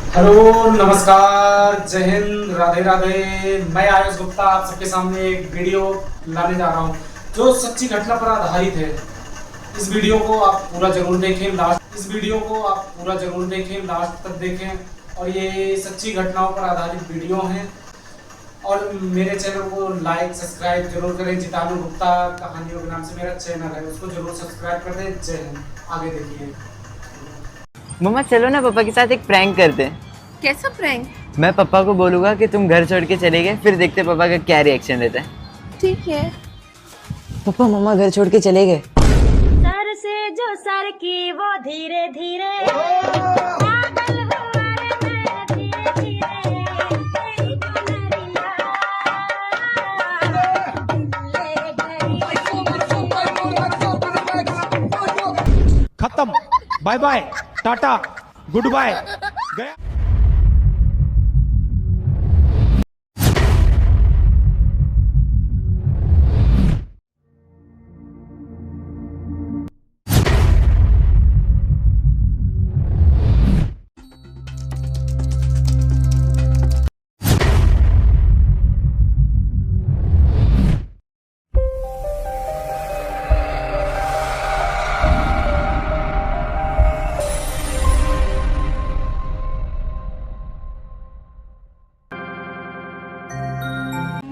Hello नमस्कार, जय हिंद, राधे राधे। मैं आयुष गुप्ता आप सबके सामने एक वीडियो लाने जा रहा हूँ जो सच्ची घटना पर आधारित है। इस वीडियो को आप पूरा जरूर देखें, लास्ट तक देखें। और ये सच्ची घटनाओं पर आधारित वीडियो हैं। और मेरे चैनल को लाइक सब्सक्राइब जरूर करें। जितानु गुप्ता कहानियों के नाम से मेरा चैनल है, उसको जरूर सब्सक्राइब कर दें। जय हिंद। आगे देखिए। मम्मा चलो ना पापा के साथ एक प्रैंक करते हैं। कैसा प्रैंक? मैं पापा को बोलूँगा कि तुम घर छोड़ के चले गए, फिर देखते पापा का क्या रिएक्शन रहता है। ठीक है। पापा मम्मा घर छोड़ के चले गए। सर से जो सर की वो धीरे धीरे पागल हुआ रे मैं धीरे धीरे तेरी गुनरिया ले गई। खत्म, bye bye, tata, good bye, गया।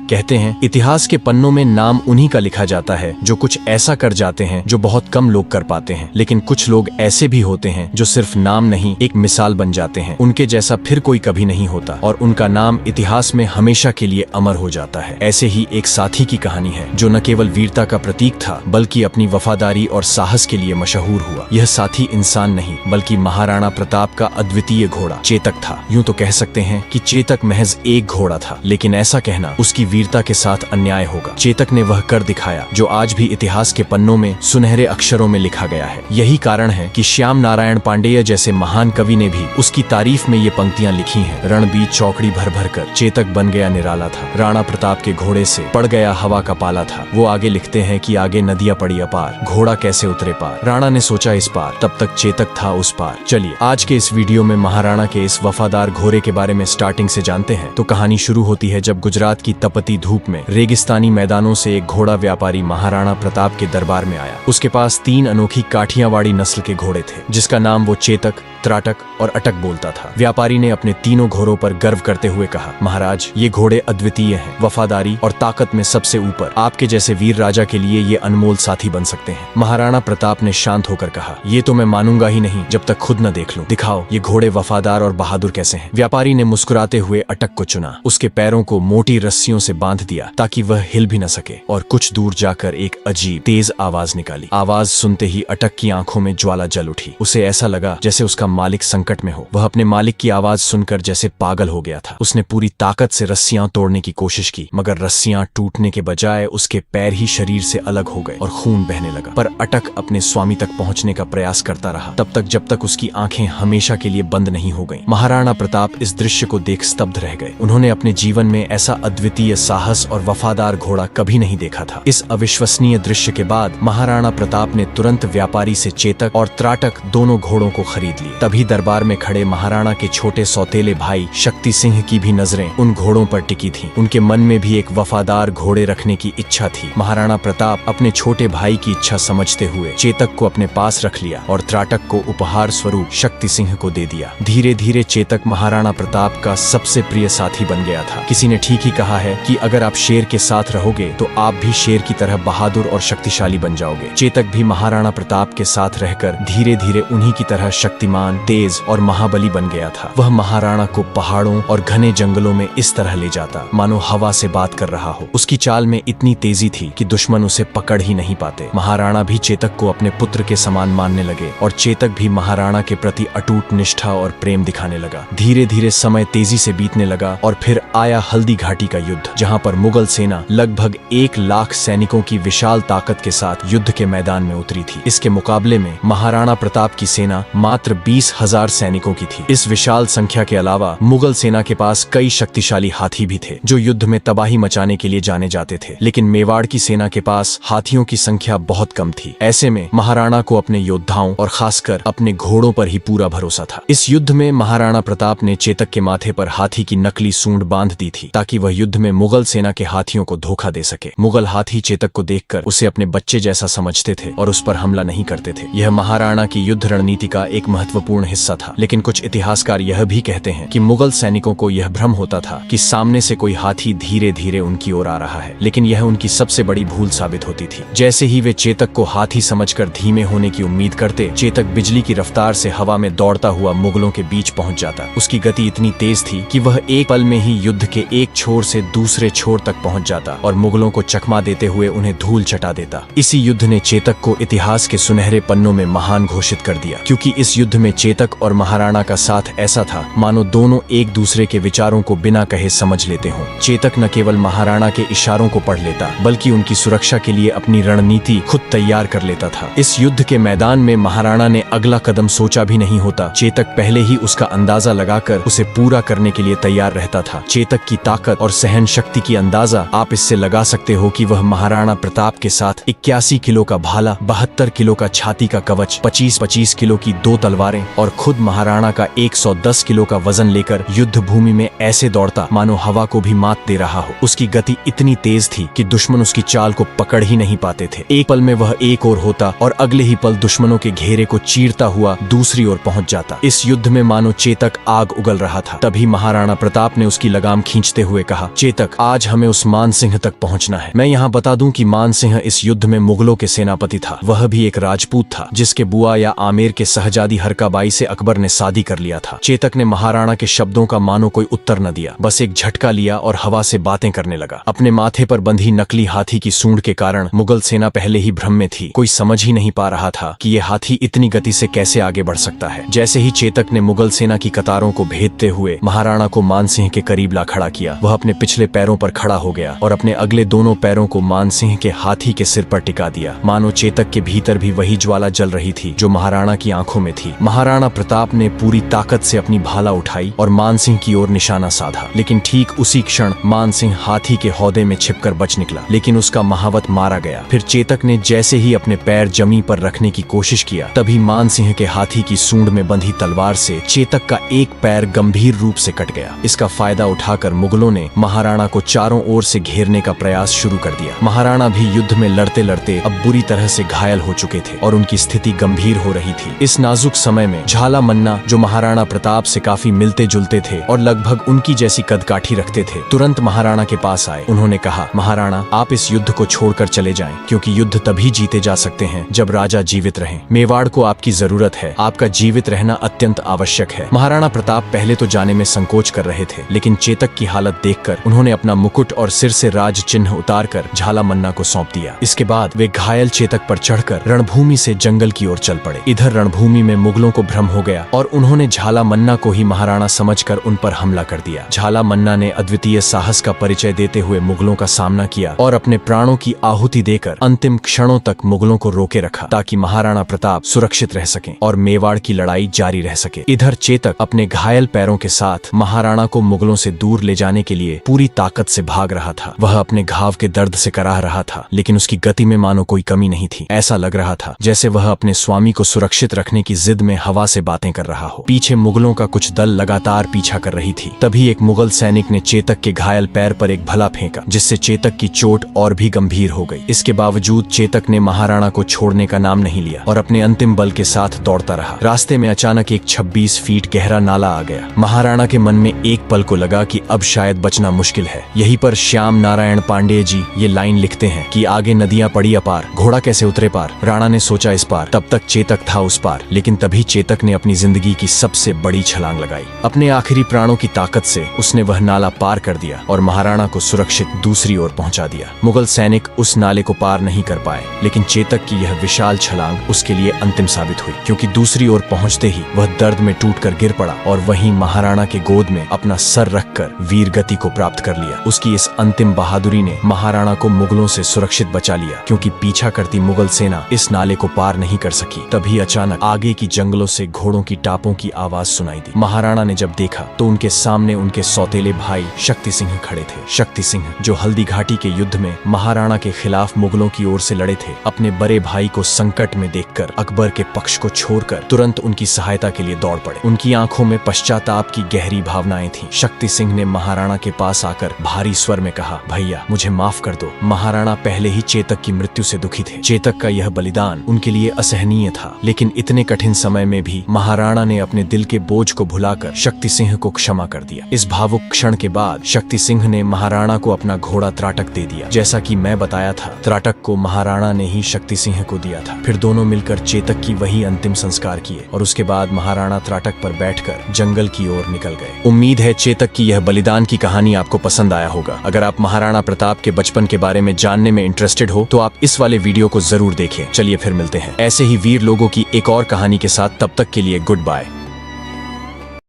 कहते हैं इतिहास के पन्नों में नाम उन्हीं का लिखा जाता है जो कुछ ऐसा कर जाते हैं जो बहुत कम लोग कर पाते हैं। लेकिन कुछ लोग ऐसे भी होते हैं जो सिर्फ नाम नहीं एक मिसाल बन जाते हैं। उनके जैसा फिर कोई कभी नहीं होता और उनका नाम इतिहास में हमेशा के लिए अमर हो जाता है। ऐसे ही एक साथी की कहानी है जो न केवल वीरता का प्रतीक था बल्कि अपनी वफादारी और साहस के लिए मशहूर हुआ। यह साथी इंसान नहीं बल्कि महाराणा प्रताप का अद्वितीय घोड़ा चेतक था। यूं तो कह सकते हैं कि चेतक महज एक घोड़ा था, लेकिन ऐसा कहना उसकी वीरता के साथ अन्याय होगा। चेतक ने वह कर दिखाया जो आज भी इतिहास के पन्नों में सुनहरे अक्षरों में लिखा गया है। यही कारण है कि श्याम नारायण पांडेय जैसे महान कवि ने भी उसकी तारीफ में ये पंक्तियां लिखी हैं। रणबीर चौकड़ी भर भर कर चेतक बन गया निराला था, राणा प्रताप के घोड़े से पड़ गया हवा का पाला था। वो आगे लिखते हैं कि आगे नदियां पड़ी अपार, घोड़ा कैसे उतरे पार, राणा ने सोचा इस पार, तब तक चेतक था उस पार। चलिए आज के इस वीडियो में महाराणा के इस वफादार घोड़े के बारे में स्टार्टिंग से जानते हैं। तो कहानी शुरू होती है जब गुजरात की तपती धूप में रेगिस्तानी मैदानों से एक घोड़ा व्यापारी महाराणा प्रताप के दरबार में आया। उसके पास 3 अनोखी काठियावाड़ी नस्ल के घोड़े थे जिसका नाम वो चेतक, त्राटक और अटक बोलता था। व्यापारी ने अपने तीनों घोड़ों पर गर्व करते हुए कहा, महाराज ये घोड़े अद्वितीय हैं, वफादारी और ताकत में सबसे ऊपर। आपके जैसे वीर राजा के लिए ये अनमोल साथी बन सकते हैं। महाराणा प्रताप ने शांत होकर कहा, ये तो मैं मानूंगा ही नहीं जब तक खुद न देख लूं। दिखाओ ये घोड़े वफादार और बहादुर कैसे हैं। व्यापारी ने मुस्कुराते हुए अटक को चुना। उसके पैरों को मोटी रस्सियों से बांध दिया ताकि वह हिल भी न सके और कुछ दूर जाकर एक अजीब तेज आवाज निकाली। आवाज सुनते ही अटक की आंखों में ज्वाला जल उठी। उसे ऐसा लगा जैसे उसका मालिक संकट में हो। वह अपने मालिक की आवाज सुनकर जैसे पागल हो गया था। उसने पूरी ताकत से रस्सियां तोड़ने की कोशिश की मगर रस्सियां टूटने के बजाय उसके पैर ही शरीर से अलग हो गए और खून बहने लगा। पर अटक अपने स्वामी तक पहुंचने का प्रयास करता रहा तब तक जब तक उसकी आंखें हमेशा के लिए बंद नहीं हो गईं। महाराणा प्रताप इस दृश्य को देख स्तब्ध रह गए। उन्होंने अपने जीवन में ऐसा अद्वितीय साहस और वफादार घोड़ा कभी नहीं देखा था। इस अविश्वसनीय दृश्य के बाद महाराणा प्रताप ने तुरंत व्यापारी से चेतक और त्राटक दोनों घोड़ों को खरीद लिए। तभी दरबार में खड़े महाराणा के छोटे सौतेले भाई शक्ति सिंह की भी नजरें उन घोड़ों पर टिकी थीं। उनके मन में भी एक वफादार घोड़े रखने की इच्छा थी। महाराणा प्रताप अपने छोटे भाई की इच्छा समझते हुए चेतक को अपने पास रख लिया और त्राटक को उपहार स्वरूप शक्ति सिंह को दे दिया। धीरे धीरे चेतक महाराणा प्रताप का सबसे प्रिय साथी बन गया था। किसी ने ठीक ही कहा है कि अगर आप शेर के साथ रहोगे तो आप भी शेर की तरह बहादुर और शक्तिशाली बन जाओगे। चेतक भी महाराणा प्रताप के साथ रहकर धीरे धीरे उन्हीं की तरह शक्तिमान, तेज और महाबली बन गया था। वह महाराणा को पहाड़ों और घने जंगलों में इस तरह ले जाता मानो हवा से बात कर रहा हो। उसकी चाल में इतनी तेजी थी कि दुश्मन उसे पकड़ ही नहीं पाते। महाराणा भी चेतक को अपने पुत्र के समान मानने लगे और चेतक भी महाराणा के प्रति अटूट निष्ठा और प्रेम दिखाने लगा। धीरे धीरे समय तेजी से बीतने लगा और फिर आया हल्दी घाटी का युद्ध, जहां पर मुगल सेना लगभग 1 लाख सैनिकों की विशाल ताकत के साथ युद्ध के मैदान में उतरी थी। इसके मुकाबले में महाराणा प्रताप की सेना मात्र 20,000 सैनिकों की थी। इस विशाल संख्या के अलावा मुगल सेना के पास कई शक्तिशाली हाथी भी थे जो युद्ध में तबाही मचाने के लिए जाने जाते थे, लेकिन मेवाड़ की सेना के पास हाथियों की संख्या बहुत कम थी। ऐसे में महाराणा को अपने योद्धाओं और खासकर अपने घोड़ों पर ही पूरा भरोसा था। इस युद्ध में महाराणा प्रताप ने चेतक के माथे पर हाथी की नकली सूंड बांध दी थी ताकि वह युद्ध में मुगल सेना के हाथियों को धोखा दे सके। मुगल हाथी चेतक को देखकर उसे अपने बच्चे जैसा समझते थे और उस पर हमला नहीं करते थे। यह महाराणा की युद्ध रणनीति का एक महत्वपूर्ण हिस्सा था, लेकिन कुछ इतिहासकार यह भी कहते हैं कि मुगल सैनिकों को यह भ्रम होता था कि सामने से कोई हाथी धीरे धीरे उनकी ओर आ रहा है, लेकिन यह उनकी सबसे बड़ी भूल साबित होती थी। जैसे ही वे चेतक को हाथी समझकर धीमे होने की उम्मीद करते, चेतक बिजली की रफ्तार से हवा में दौड़ता हुआ मुगलों के बीच पहुंच जाता। उसकी गति इतनी तेज थी कि वह एक पल में ही युद्ध के एक छोर से दूसरे छोर तक पहुंच जाता और मुगलों को चकमा देते हुए उन्हें धूल चटा देता। इसी युद्ध ने चेतक को इतिहास के सुनहरे पन्नों में महान घोषित कर दिया, क्योंकि इस युद्ध में चेतक और महाराणा का साथ ऐसा था मानो दोनों एक दूसरे के विचारों को बिना कहे समझ लेते हों। चेतक न केवल महाराणा के इशारों को पढ़ लेता, बल्कि उनकी सुरक्षा के लिए अपनी रणनीति खुद तैयार कर लेता था। इस युद्ध के मैदान में महाराणा ने अगला कदम सोचा भी नहीं होता, चेतक पहले ही उसका अंदाजा लगाकर उसे पूरा करने के लिए तैयार रहता था। चेतक की ताकत और सहन शक्ति की अंदाजा आप इससे लगा सकते हो कि वह महाराणा प्रताप के साथ 81 किलो का भाला, 72 किलो का छाती का कवच, 25-25 किलो की 2 तलवारें और खुद महाराणा का 110 किलो का वजन लेकर युद्ध भूमि में ऐसे दौड़ता मानो हवा को भी मात दे रहा हो। उसकी गति इतनी तेज थी कि दुश्मन उसकी चाल को पकड़ ही नहीं पाते थे। एक पल में वह एक ओर होता और अगले ही पल दुश्मनों के घेरे को चीरता हुआ दूसरी ओर पहुंच जाता। इस युद्ध में मानो चेतक आग उगल रहा था। तभी महाराणा प्रताप ने उसकी लगाम खींचते हुए कहा, चेतक, आज हमें उस मान सिंह तक पहुंचना है। मैं यहाँ बता दूं कि मान सिंह इस युद्ध में मुगलों के सेनापति था। वह भी एक राजपूत था जिसके बुआ या आमेर के सहजादी हरकाबाई से अकबर ने शादी कर लिया था। चेतक ने महाराणा के शब्दों का मानो कोई उत्तर न दिया, बस एक झटका लिया और हवा से बातें करने लगा। अपने माथे पर बंधी नकली हाथी की सूंड के कारण मुगल सेना पहले ही भ्रम में थी। कोई समझ ही नहीं पा रहा था कि यह हाथी इतनी गति से कैसे आगे बढ़ सकता है। जैसे ही चेतक ने मुगल सेना की कतारों को भेदते हुए महाराणा को मान सिंह के करीब ला खड़ा किया, वह अपने पिछले पैरों पर खड़ा हो गया और अपने अगले दोनों पैरों को मान सिंह के हाथी के सिर पर टिका दिया। मानो चेतक के भीतर भी वही ज्वाला जल रही थी जो महाराणा की आंखों में थी। महाराणा प्रताप ने पूरी ताकत से अपनी भाला उठाई और मान सिंह की ओर निशाना साधा, लेकिन ठीक उसी क्षण मान सिंह हाथी के हौदे में छिपकर बच निकला, लेकिन उसका महावत मारा गया। फिर चेतक ने जैसे ही अपने पैर जमीन पर रखने की कोशिश किया, तभी मान सिंह के हाथी की सूंड में बंधी तलवार से चेतक का एक पैर गंभीर रूप से कट गया। इसका फायदा उठाकर मुगलों ने महाराणा को चारों ओर से घेरने का प्रयास शुरू कर दिया। महाराणा भी युद्ध में लड़ते लड़ते अब बुरी तरह से घायल हो चुके थे और उनकी स्थिति गंभीर हो रही थी। इस नाजुक समय में झाला मन्ना, जो महाराणा प्रताप से काफी मिलते जुलते थे और लगभग उनकी जैसी कदकाठी रखते थे, तुरंत महाराणा के पास आए। उन्होंने कहा, महाराणा, आप इस युद्ध को छोड़कर चले जाएं, क्योंकि युद्ध तभी जीते जा सकते हैं जब राजा जीवित रहें। मेवाड़ को आपकी जरूरत है, आपका जीवित रहना अत्यंत आवश्यक है। महाराणा प्रताप पहले तो जाने में संकोच कर रहे थे, लेकिन चेतक की हालत देखकर उन्होंने अपना मुकुट और सिर से राज चिन्ह उतारकर झाला मन्ना को सौंप दिया। इसके बाद वे घायल चेतक पर चढ़कर रणभूमि से जंगल की ओर चल पड़े। इधर रणभूमि में मुगलों को भ्रम हो गया और उन्होंने झाला मन्ना को ही महाराणा समझकर उन पर हमला कर दिया। झाला मन्ना ने अद्वितीय साहस का परिचय देते हुए मुगलों का सामना किया और अपने प्राणों की आहुति देकर अंतिम क्षणों तक मुगलों को रोके रखा, ताकि महाराणा प्रताप सुरक्षित रह सकें और मेवाड़ की लड़ाई जारी रह सके। इधर चेतक अपने घायल पैरों के साथ महाराणा को मुगलों से दूर ले जाने के लिए पूरी ताकत से भाग रहा था। वह अपने घाव के दर्द से कराह रहा था, लेकिन उसकी गति में मानो कोई कमी नहीं थी। ऐसा लग रहा था जैसे वह अपने स्वामी को सुरक्षित रखने की जिद में हवा से बातें कर रहा हो। पीछे मुगलों का कुछ दल लगातार पीछा कर रही थी। तभी एक मुगल सैनिक ने चेतक के घायल पैर पर एक भला फेंका, जिससे चेतक की चोट और भी गंभीर हो गई। इसके बावजूद चेतक ने महाराणा को छोड़ने का नाम नहीं लिया और अपने अंतिम बल के साथ दौड़ता रहा। रास्ते में अचानक एक 26 फीट गहरा नाला आ गया। महाराणा के मन में एक पल को लगा कि अब शायद बचना मुश्किल है। यहीं पर श्याम नारायण पांडेय जी ये लाइन लिखते हैं कि आगे नदियां पड़ी अपार, घोड़ा कैसे उतरे पार। राणा ने सोचा इस पार, तब तक चेतक था उस पार, लेकिन तभी चेतक ने अपनी जिंदगी की सबसे बड़ी छलांग लगाई। अपने आखिरी प्राणों की ताकत से उसने वह नाला पार कर दिया और महाराणा को सुरक्षित दूसरी ओर पहुंचा दिया। मुगल सैनिक उस नाले को पार नहीं कर पाए, लेकिन चेतक की यह विशाल छलांग उसके लिए अंतिम साबित हुई, क्योंकि दूसरी ओर पहुंचते ही वह दर्द में टूटकर गिर पड़ा और वहीं महाराणा के गोद में अपना सर रखकर वीर गति को प्राप्त कर लिया। लिया। उसकी इस अंतिम बहादुरी ने महाराणा को मुगलों से सुरक्षित बचा लिया, क्योंकि पीछा करती मुगल सेना इस नाले को पार नहीं कर सकी। तभी अचानक आगे की जंगलों से घोड़ों की टापों की आवाज सुनाई दी। महाराणा ने जब देखा तो उनके सामने उनके सौतेले भाई शक्ति सिंह खड़े थे। शक्ति सिंह जो हल्दी घाटी के युद्ध में महाराणा के खिलाफ मुगलों की ओर से लड़े थे, अपने बड़े भाई को संकट में देखकर अकबर के पक्ष को छोड़कर तुरंत उनकी सहायता के लिए दौड़ पड़े। उनकी आंखों में पश्चाताप की गहरी भावनाएं थीं। शक्ति सिंह ने महाराणा के पास आकर भारी स्वर में कहा, भैया मुझे माफ कर दो। महाराणा पहले ही चेतक की मृत्यु से दुखी थे। चेतक का यह बलिदान उनके लिए असहनीय था, लेकिन इतने कठिन समय में भी महाराणा ने अपने दिल के बोझ को भुलाकर शक्ति सिंह को क्षमा कर दिया। इस भावुक क्षण के बाद शक्ति सिंह ने महाराणा को अपना घोड़ा त्राटक दे दिया। जैसा कि मैं बताया था, त्राटक को महाराणा ने ही शक्ति सिंह को दिया था। फिर दोनों मिलकर चेतक की वही अंतिम संस्कार किए और उसके बाद महाराणा त्राटक पर बैठकर जंगल की ओर निकल गए। उम्मीद है चेतक की यह बलिदान की कहानी आपको पसंद आया होगा। अगर आप महाराणा प्रताप के बचपन के बारे में जानने में इंटरेस्टेड हो तो आप इस वाले वीडियो को जरूर देखें। चलिए फिर मिलते हैं ऐसे ही वीर लोगों की एक और कहानी के साथ। तब तक के लिए गुड बाय।